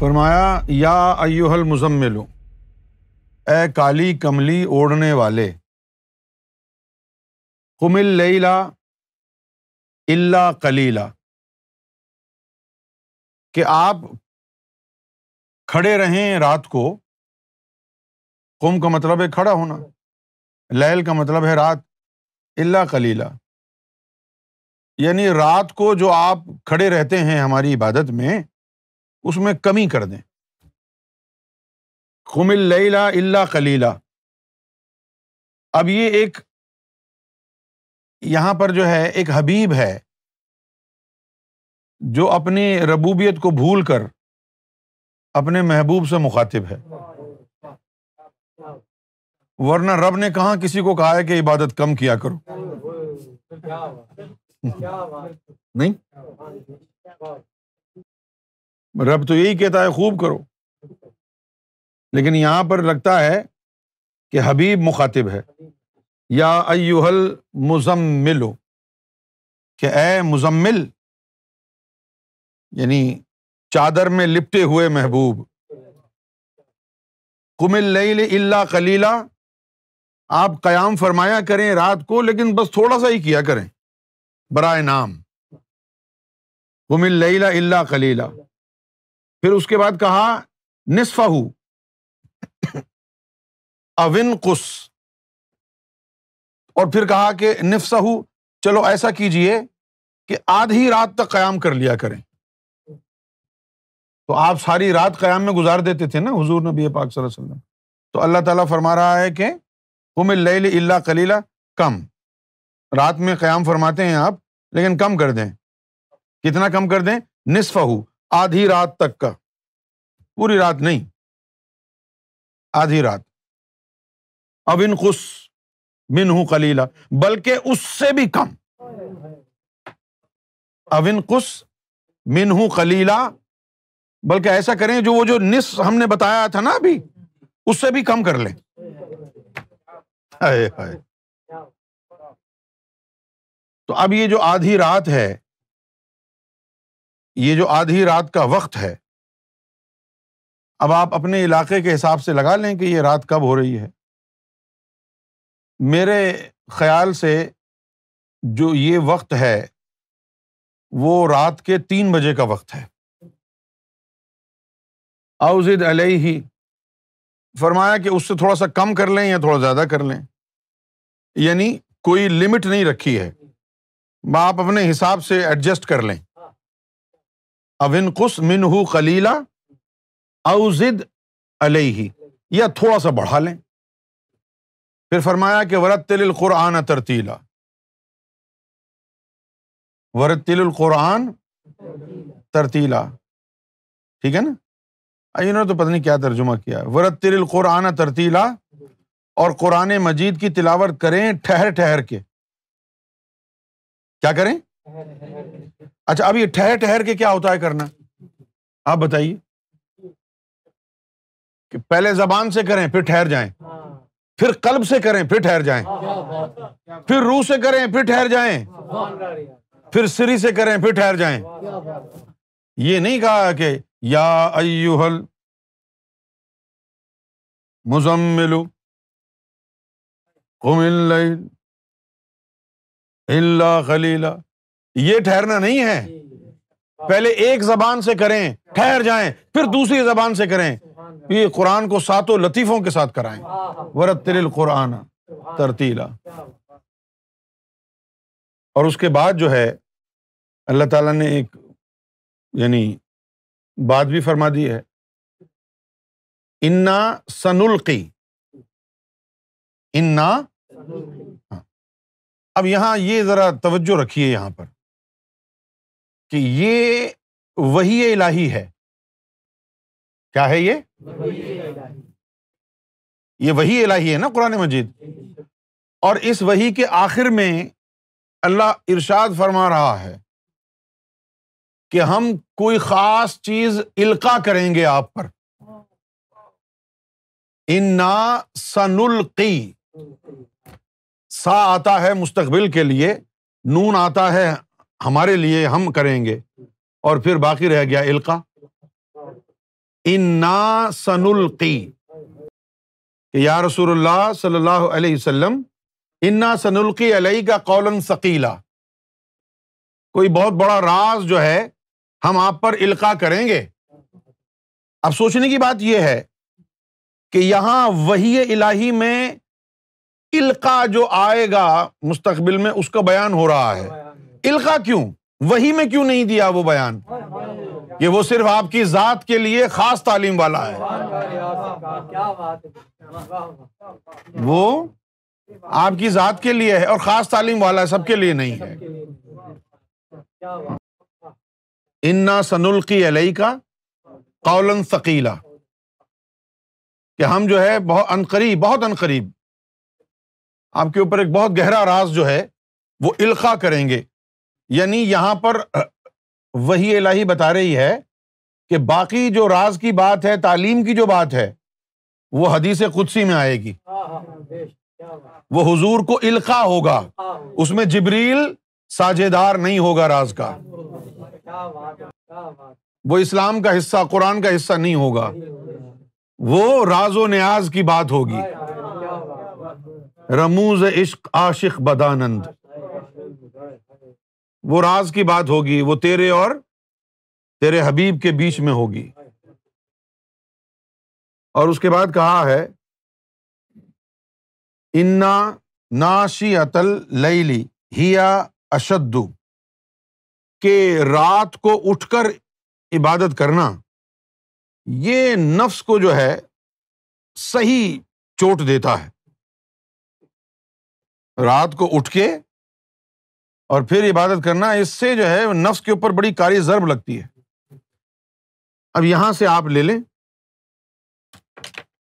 فرمایا یا ایھا المزمل، اے کالی کملی اوڑھنے والے، قم اللیل الا قلیلا، کہ آپ کھڑے رہیں رات کو۔ قم کا مطلب ہے کھڑا ہونا، لیل کا مطلب ہے رات، الا قلیلا یعنی رات کو جو آپ کھڑے رہتے ہیں ہماری عبادت میں، اس میں کمی کر دیں۔ قم اللیل الا قلیلا، اب یہ ایک یہاں پر جو ہے ایک حبیب ہے جو اپنی ربوبیت کو بھول کر اپنے محبوب سے مخاطب ہے، ورنہ رب نے کہاں کسی کو کہا ہے کہ عبادت کم کیا کرو؟ نہیں، رب تو یہی کہتا ہے خوب کرو، لیکن یہاں پر لگتا ہے کہ حبیب مخاطب ہے، یا ایھا المزمل، کہ اے مزمل یعنی چادر میں لپٹے ہوئے محبوب، قم اللیل الا قلیلا، آپ قیام فرمایا کریں رات کو، لیکن بس تھوڑا سا ہی کیا کریں برائے نام۔ قم اللیل الا قلیلا، پھر اس کے بعد کہا نصفہ او انقص، اور پھر کہا کہ نصفہ، چلو ایسا کیجئے کہ آدھی رات تک قیام کر لیا کریں۔ تو آپ ساری رات قیام میں گزار دیتے تھے نا حضور نبی پاک صلی اللہ علیہ وسلم، تو اللہ تعالیٰ فرما رہا ہے کہ قم اللیل الا قلیلا، کم رات میں قیام فرماتے ہیں آپ، لیکن کم کر دیں۔ کتنا کم کر دیں؟ نصفہ، آدھی رات تک کا، پوری رات نہیں، آدھی رات۔ او انقص منہ قلیلا، بلکہ اس سے بھی کم۔ او انقص منہ قلیلا، بلکہ ایسا کریں جو وہ جو نصف ہم نے بتایا تھا نا ابھی، اس سے بھی کم کر لیں۔ ہائے ہائے، تو اب یہ جو آدھی رات ہے، یہ جو آدھی رات کا وقت ہے، اب آپ اپنے علاقے کے حساب سے لگا لیں کہ یہ رات کب ہو رہی ہے۔ میرے خیال سے جو یہ وقت ہے وہ رات کے 3 بجے کا وقت ہے۔ او زد علیہ، فرمایا کہ اس سے تھوڑا سا کم کر لیں یا تھوڑا زیادہ کر لیں، یعنی کوئی لمٹ نہیں رکھی ہے، آپ اپنے حساب سے ایڈجسٹ کر لیں۔ او انقص منہ قلیلا او زد علیہ، یا تھوڑا سا بڑھا لیں۔ پھر فرمایا کہ ورتل القرآن ترتیلا، ورتل القرآن ترتیلا، ٹھیک ہے نا؟ انہوں نے تو پتہ نہیں کیا ترجمہ کیا، ورتل القرآن ترتیلا، اور قرآن مجید کی تلاوت کریں ٹھہر ٹھہر کے۔ کیا کریں؟ اچھا، اب یہ ٹھہر ٹھہر کے کیا ہوتا ہے کرنا؟ آپ بتائیے۔ کہ پہلے زبان سے کریں پھر ٹھہر جائیں، پھر قلب سے کریں پھر ٹھہر جائیں، پھر روح سے کریں پھر ٹھہر جائیں، پھر سری سے کریں پھر ٹھہر جائیں۔ یہ نہیں کہا کہ یا ایھا المزمل قم اللیل الا قلیلا، یہ ٹھہرنا نہیں ہے۔ پہلے ایک زبان سے کریں ٹھہر جائیں، پھر دوسری زبان سے کریں، یہ قرآن کو 7 لطیفوں کے ساتھ کرائیں۔ ورتل القرآن ترتیلا، اور اس کے بعد جو ہے اللہ تعالیٰ نے ایک یعنی بات بھی فرما دی ہے، انا سنلقی، انا، اب یہاں یہ ذرا توجہ رکھیے یہاں پر کہ یہ وحی الہی ہے۔ کیا ہے یہ وحی الہی ہے نا قرآن مجید، اور اس وحی کے آخر میں اللہ ارشاد فرما رہا ہے کہ ہم کوئی خاص چیز القاء کریں گے آپ پر۔ انا سنلقی، سا آتا ہے مستقبل کے لیے، نون آتا ہے ہمارے لیے، ہم کریں گے، اور پھر باقی رہ گیا القاء۔ انا سنلقی، کہ یا رسول اللہ صلی اللہ علیہ وسلم انا سنلقی علیک قولا ثقیلا، کوئی بہت بڑا راز جو ہے ہم آپ پر القاء کریں گے۔ اب سوچنے کی بات یہ ہے کہ یہاں وحی الہی میں القاء جو آئے گا مستقبل میں اس کا بیان ہو رہا ہے، القاء کیوں؟ وحی میں کیوں نہیں دیا وہ بیان کہ وہ صرف آپ کی ذات کے لیے خاص تعلیم والا ہے؟ وہ آپ کی ذات کے لیے ہے اور خاص تعلیم والا ہے، سب کے لیے نہیں ہے۔ انا سنلقی علیک قولا ثقیلا، کہ ہم جو ہے بہت عنقریب آپ کے اوپر ایک بہت گہرا راز جو ہے وہ القاء کریں گے۔ یعنی یہاں پر وحی الہی بتا رہی ہے کہ باقی جو راز کی بات ہے، تعلیم کی جو بات ہے، وہ حدیث قدسی میں آئے گی، وہ حضور کو القاء ہوگا، اس میں جبریل ساجھیدار نہیں ہوگا راز کا، وہ اسلام کا حصہ، قرآن کا حصہ نہیں ہوگا، وہ راز و نیاز کی بات ہوگی۔ رموز عشق عاشق بدانند، وہ راز کی بات ہوگی، وہ تیرے اور تیرے حبیب کے بیچ میں ہوگی۔ اور اس کے بعد کہا ہے انا ناشئۃ اللیل ہی اشد، کہ رات کو اٹھ کر عبادت کرنا یہ نفس کو جو ہے صحیح چوٹ دیتا ہے۔ رات کو اٹھ کے اور پھر عبادت کرنا، اس سے جو ہے نفس کے اوپر بڑی کاری ضرب لگتی ہے۔ اب یہاں سے آپ لے لیں،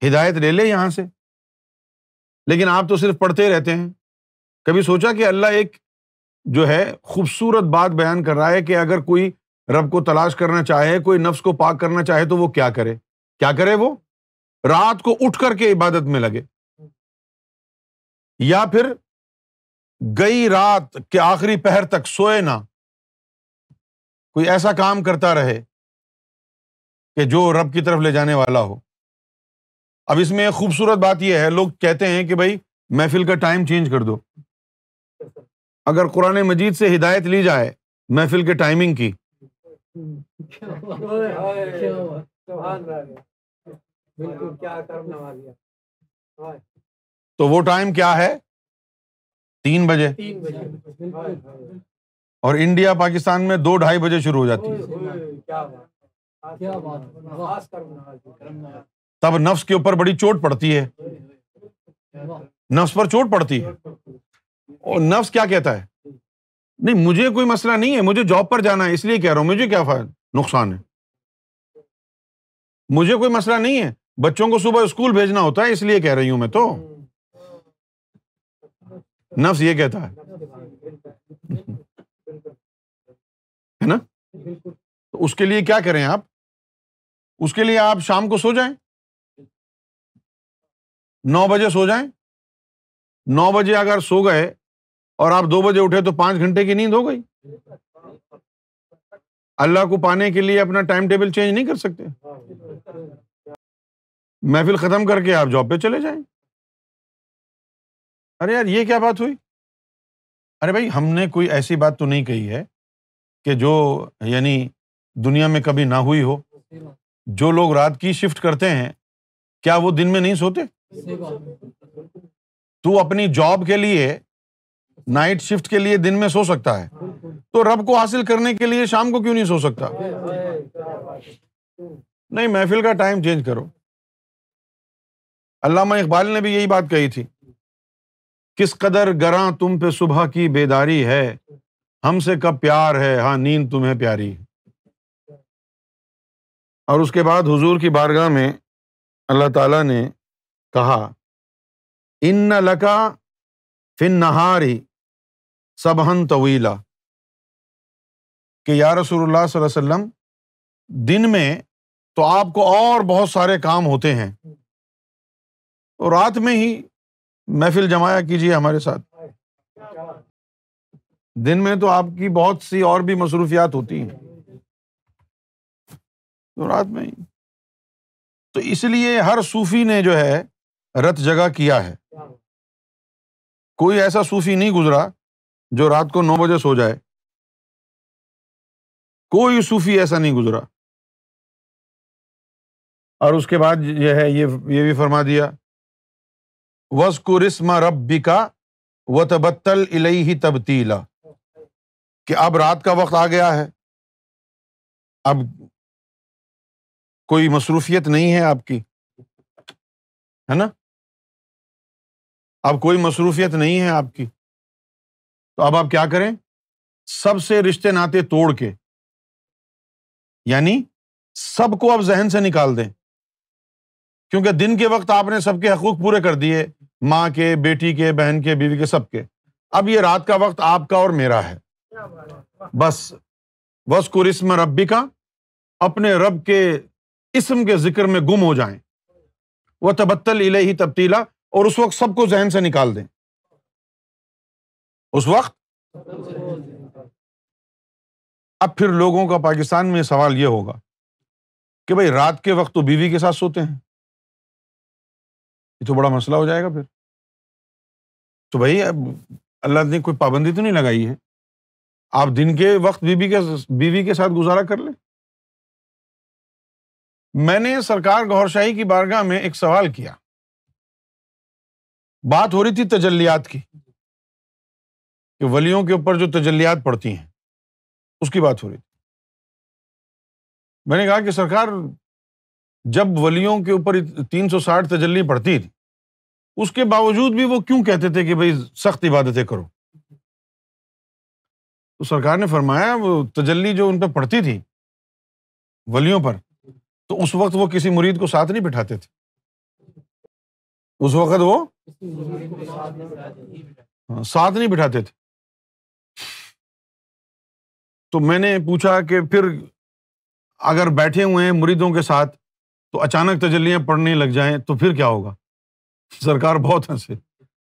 ہدایت لے لیں یہاں سے، لیکن آپ تو صرف پڑھتے رہتے ہیں۔ کبھی سوچا کہ اللہ ایک جو ہے خوبصورت بات بیان کر رہا ہے کہ اگر کوئی رب کو تلاش کرنا چاہے، کوئی نفس کو پاک کرنا چاہے تو وہ کیا کرے؟ کیا کرے؟ وہ رات کو اٹھ کر کے عبادت میں لگے، یا پھر گئی رات کے آخری پہر تک سوئے نہ، کوئی ایسا کام کرتا رہے کہ جو رب کی طرف لے جانے والا ہو۔ اب اس میں ایک خوبصورت بات یہ ہے، لوگ کہتے ہیں کہ بھائی محفل کا ٹائم چینج کر دو۔ اگر قرآن مجید سے ہدایت لی جائے محفل کے ٹائمنگ کی، تو وہ ٹائم کیا ہے؟ 3 بجے، اور انڈیا پاکستان میں 2-2:30 بجے شروع ہو جاتی ہے۔ تب نفس کے اوپر بڑی چوٹ پڑتی ہے، نفس پر چوٹ پڑتی ہے، اور نفس کیا کہتا ہے؟ نہیں مجھے کوئی مسئلہ نہیں ہے، مجھے جاب پر جانا ہے اس لیے کہہ رہا ہوں، مجھے کیا فائدہ نقصان ہے، مجھے کوئی مسئلہ نہیں ہے، بچوں کو صبح اسکول بھیجنا ہوتا ہے اس لیے کہہ رہی ہوں میں تو۔ نفس یہ کہتا ہے نا؟ تو اس کے لیے کیا کریں آپ؟ اس کے لیے آپ شام کو سو جائیں، 9 بجے سو جائیں۔ 9 بجے اگر سو گئے اور آپ 2 بجے اٹھے تو 5 گھنٹے کی نیند ہو گئی۔ اللہ کو پانے کے لیے اپنا ٹائم ٹیبل چینج نہیں کر سکتے۔ محفل ختم کر کے آپ جاب پہ چلے جائیں۔ ارے یار یہ کیا بات ہوئی؟ ارے بھائی ہم نے کوئی ایسی بات تو نہیں کہی ہے کہ جو یعنی دنیا میں کبھی نہ ہوئی ہو۔ جو لوگ رات کی شفٹ کرتے ہیں کیا وہ دن میں نہیں سوتے؟ تو اپنی جاب کے لیے نائٹ شفٹ کے لیے دن میں سو سکتا ہے، تو رب کو حاصل کرنے کے لیے شام کو کیوں نہیں سو سکتا؟ نہیں محفل کا ٹائم چینج کرو۔ علامہ اقبال نے بھی یہی بات کہی تھی، کس قدر گراں تم پہ صبح کی بیداری ہے، ہم سے کب پیار ہے ہاں نیند تمہیں پیاری۔ اور اس کے بعد حضور کی بارگاہ میں اللہ تعالیٰ نے کہا ان لکا فی النہار سبحا طویلا، کہ یا رسول اللہ صلی اللہ علیہ وسلم دن میں تو آپ کو اور بہت سارے کام ہوتے ہیں، تو رات میں ہی محفل جمایا کیجیے ہمارے ساتھ۔ دن میں تو آپ کی بہت سی اور بھی مصروفیات ہوتی ہیں، تو رات میں ہی تو اس لیے ہر صوفی نے جو ہے رت جگہ کیا ہے. کوئی ایسا صوفی نہیں گزرا جو رات کو 9 بجے سو جائے. کوئی صوفی ایسا نہیں گزرا. اور اس کے بعد یہ ہے یہ بھی فرما دیا وَاذْكُرِ اسْمَ رَبِّكَ وَتَبَتَّلْ إِلَيْهِ تَبْتِيلًا، کہ اب رات کا وقت آ گیا ہے، اب کوئی مصروفیت نہیں ہے آپ کی، ہے نا، اب کوئی مصروفیت نہیں ہے آپ کی، تو اب آپ کیا کریں؟ سب سے رشتے ناطے توڑ کے، یعنی سب کو اب ذہن سے نکال دیں، کیونکہ دن کے وقت آپ نے سب کے حقوق پورے کر دیے، ماں کے، بیٹی کے، بہن کے، بیوی کے، سب کے. اب یہ رات کا وقت آپ کا اور میرا ہے. بس وَاذْكُرِ اسْمَ رَبِّكَ، اپنے رب کے اسم کے ذکر میں گم ہو جائیں. وَتَبَتَّلْ إِلَيْهِ تَبْتِيلًا، اور اس وقت سب کو ذہن سے نکال دیں. اس وقت اب پھر لوگوں کا پاکستان میں سوال یہ ہوگا کہ بھئی رات کے وقت تو بیوی کے ساتھ سوتے ہیں، یہ تو بڑا مسئلہ ہو جائے گا پھر. تو بھائی اب اللہ نے کوئی پابندی تو نہیں لگائی ہے، آپ دن کے وقت بیوی کے ساتھ گزارا کر لیں. میں نے سرکار گوھر شاہی کی بارگاہ میں ایک سوال کیا، بات ہو رہی تھی تجلیات کی، کہ ولیوں کے اوپر جو تجلیات پڑتی ہیں اس کی بات ہو رہی تھی. میں نے کہا کہ سرکار جب ولیوں کے اوپر 360 تجلی پڑتی تھی، اس کے باوجود بھی وہ کیوں کہتے تھے کہ بھئی سخت عبادتیں کرو؟ تو سرکار نے فرمایا وہ تجلی جو ان پہ پڑتی تھی ولیوں پر، تو اس وقت وہ کسی مرید کو ساتھ نہیں بٹھاتے تھے، اس وقت وہ ساتھ نہیں بٹھاتے تھے. تو میں نے پوچھا کہ پھر اگر بیٹھے ہوئے ہیں مریدوں کے ساتھ تو اچانک تجلیاں پڑھنے لگ جائیں تو پھر کیا ہوگا؟ سرکار بہت ہنسے.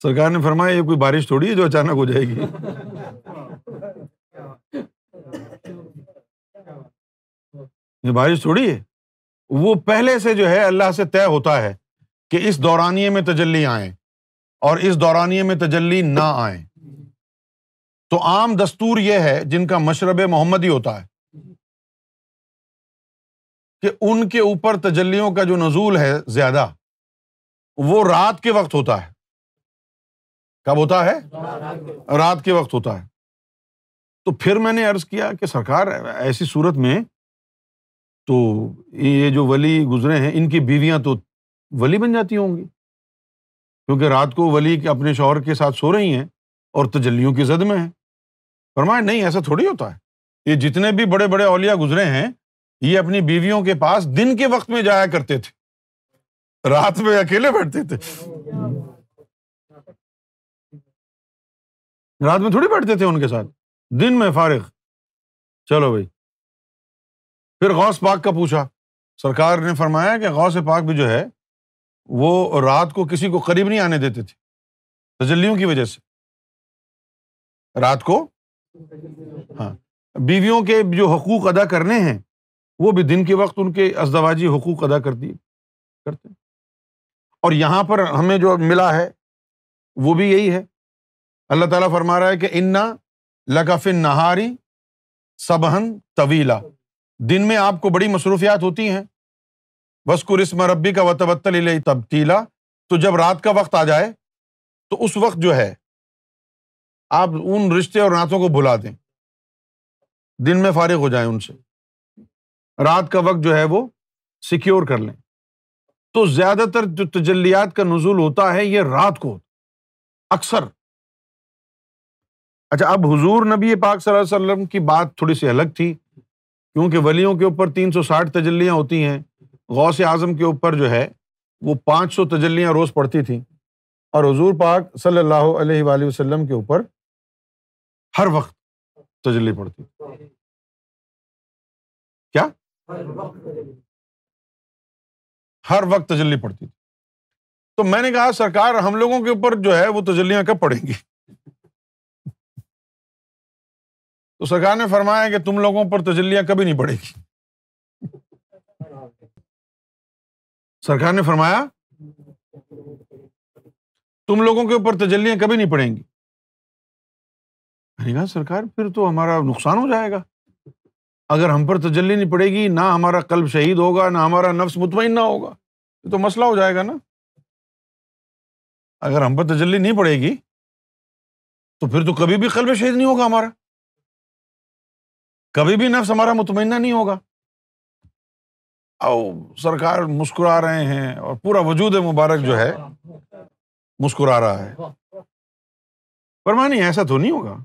سرکار نے فرمایا یہ کوئی بارش تھوڑی ہے جو اچانک ہو جائے گی. یہ بارش تھوڑی ہے، وہ پہلے سے جو ہے اللہ سے طے ہوتا ہے کہ اس دورانیے میں تجلی آئیں اور اس دورانیے میں تجلی نہ آئیں. تو عام دستور یہ ہے جن کا مشرب محمدی ہوتا ہے کہ ان کے اوپر تجلیوں کا جو نزول ہے زیادہ وہ رات کے وقت ہوتا ہے. کب ہوتا ہے؟ رات کے وقت ہوتا ہے. تو پھر میں نے عرض کیا کہ سرکار ایسی صورت میں تو یہ جو ولی گزرے ہیں ان کی بیویاں تو ولی بن جاتی ہوں گی، کیونکہ رات کو ولی اپنے شوہر کے ساتھ سو رہی ہیں اور تجلیوں کی زد میں ہیں. فرمایا نہیں، ایسا تھوڑی ہوتا ہے. یہ جتنے بھی بڑے بڑے اولیاء گزرے ہیں یہ اپنی بیویوں کے پاس دن کے وقت میں جایا کرتے تھے، رات میں اکیلے بیٹھتے تھے. رات میں تھوڑی بیٹھتے تھے ان کے ساتھ، دن میں فارغ. چلو بھائی، پھر غوث پاک کا پوچھا، سرکار نے فرمایا کہ غوث پاک بھی جو ہے وہ رات کو کسی کو قریب نہیں آنے دیتے تھے تجلیوں کی وجہ سے. رات کو ہاں بیویوں کے جو حقوق ادا کرنے ہیں وہ بھی دن کے وقت ان کے ازدواجی حقوق ادا کرتے ہیں. اور یہاں پر ہمیں جو ملا ہے وہ بھی یہی ہے. اللہ تعالیٰ فرما رہا ہے کہ اِنَّا لَکَ فِی النَّہَارِ سَبْحًا طَوِیلًا، دن میں آپ کو بڑی مصروفیات ہوتی ہیں. وَاذْكُرِ اسْمَ رَبِّكَ وَتَبَتَّلْ إِلَیْهِ تَبْتِیلًا، تو جب رات کا وقت آ جائے تو اس وقت جو ہے آپ ان رشتے اور ناتوں کو بھلا دیں، دن میں فارغ ہو جائیں ان سے، رات کا وقت جو ہے وہ سیکیور کر لیں. تو زیادہ تر جو تجلیات کا نزول ہوتا ہے یہ رات کو اکثر. اچھا، اب حضور نبی پاک صلی اللہ علیہ وسلم کی بات تھوڑی سی الگ تھی، کیونکہ ولیوں کے اوپر 360 تجلیاں ہوتی ہیں. غوث اعظم کے اوپر جو ہے وہ 500 تجلیاں روز پڑتی تھیں، اور حضور پاک صلی اللہ علیہ وآلہ وسلم کے اوپر ہر وقت تجلی پڑتی. کیا؟ ہر وقت تجلی پڑتی تھی. تو میں نے کہا سرکار ہم لوگوں کے اوپر جو ہے وہ تجلیاں کب پڑیں گی؟ تو سرکار نے فرمایا کہ تم لوگوں پر تجلیاں کبھی نہیں پڑے گی. سرکار نے فرمایا تم لوگوں کے اوپر تجلیاں کبھی نہیں پڑیں گی۔ میں نے کہا سرکار پھر تو ہمارا نقصان ہو جائے گا، اگر ہم پر تجلی نہیں پڑے گی، نہ ہمارا قلب شہید ہوگا، نہ ہمارا نفس مطمئن نہ ہوگا، یہ تو مسئلہ ہو جائے گا نا۔ اگر ہم پر تجلی نہیں پڑے گی تو پھر تو کبھی بھی قلب شہید نہیں ہوگا ہمارا، کبھی بھی نفس ہمارا مطمئنہ نہیں ہوگا۔ او سرکار مسکرا رہے ہیں اور پورا وجود مبارک جو ہے مسکرا رہا ہے۔ فرمایا نہیں ایسا تو نہیں ہوگا،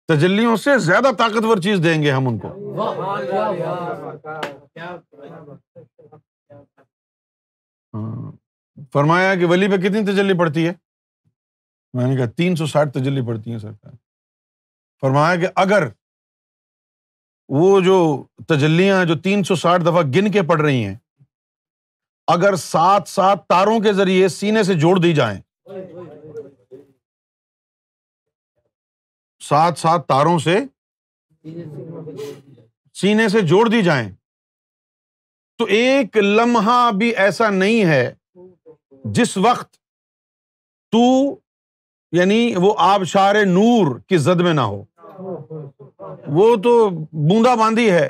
تجلیوں سے زیادہ طاقتور چیز دیں گے ہم ان کو۔ فرمایا کہ ولی پہ کتنی تجلی پڑتی ہے؟ میں نے کہا 360 تجلی پڑتی ہیں سرکار۔ فرمایا کہ اگر وہ جو تجلیاں جو 360 دفعہ گن کے پڑ رہی ہیں، اگر 7 تاروں کے ذریعے سینے سے جوڑ دی جائیں، 7 تاروں سے سینے سے جوڑ دی جائیں تو ایک لمحہ بھی ایسا نہیں ہے جس وقت تو یعنی وہ آبشار نور کی زد میں نہ ہو، وہ تو بوندا باندی ہے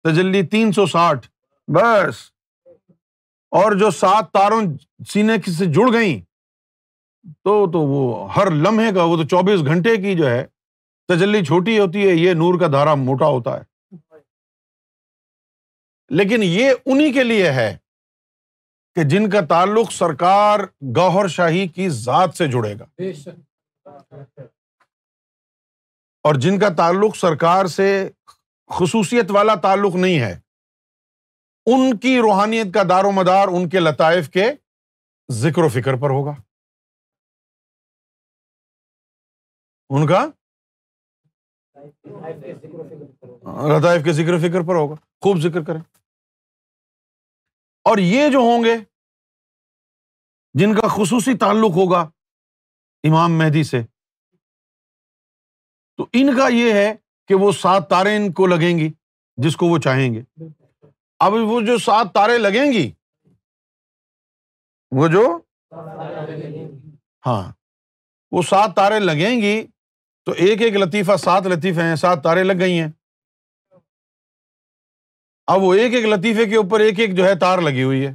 تجلی 360 بس۔ اور جو 7 تاروں سینے سے جڑ گئیں تو وہ ہر لمحے کا، وہ تو 24 گھنٹے کی جو ہے تجلی چھوٹی ہوتی ہے، یہ نور کا دھارا موٹا ہوتا ہے۔ لیکن یہ انہی کے لیے ہے کہ جن کا تعلق سرکار گوہر شاہی کی ذات سے جڑے گا، اور جن کا تعلق سرکار سے خصوصیت والا تعلق نہیں ہے، ان کی روحانیت کا دار و مدار ان کے لطائف کے ذکر و فکر پر ہوگا، ان کا لطائف کے ذکر و فکر پر ہوگا، خوب ذکر کریں۔ اور یہ جو ہوں گے جن کا خصوصی تعلق ہوگا امام مہدی سے، تو ان کا یہ ہے کہ وہ 7 تاریں ان کو لگیں گی جس کو وہ چاہیں گے۔ اب وہ جو 7 تاریں لگیں گی، وہ جو وہ 7 تاریں لگیں گی تو ایک لطیفہ، 7 لطیفے ہیں، 7 تاریں لگ گئی ہیں۔ اب وہ ایک لطیفے کے اوپر ایک جو ہے تار لگی ہوئی ہے۔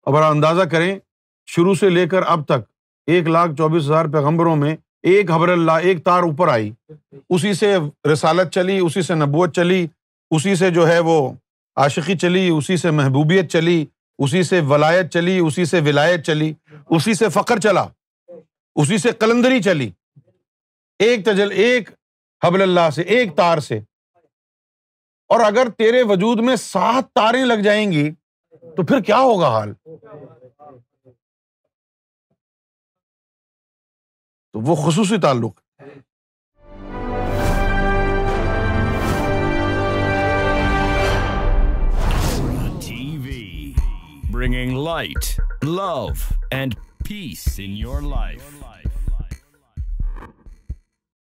اب آپ اندازہ کریں شروع سے لے کر اب تک 1,24,000 پیغمبروں میں ایک حبر اللہ، ایک تار اوپر آئی، اسی سے رسالت چلی، اسی سے نبوت چلی، اسی سے جو ہے وہ عاشقی چلی، اسی سے محبوبیت چلی، اسی سے ولایت چلی، اسی سے ولایت چلی، اسی سے فقر چلا، اسی سے قلندری چلی، ایک حبل اللہ سے، ایک تار سے۔ اور اگر تیرے وجود میں 7 تاریں لگ جائیں گی تو پھر کیا ہوگا حال؟ تو وہ خصوصی تعلق۔ TV, bringing light, love, and peace in your life.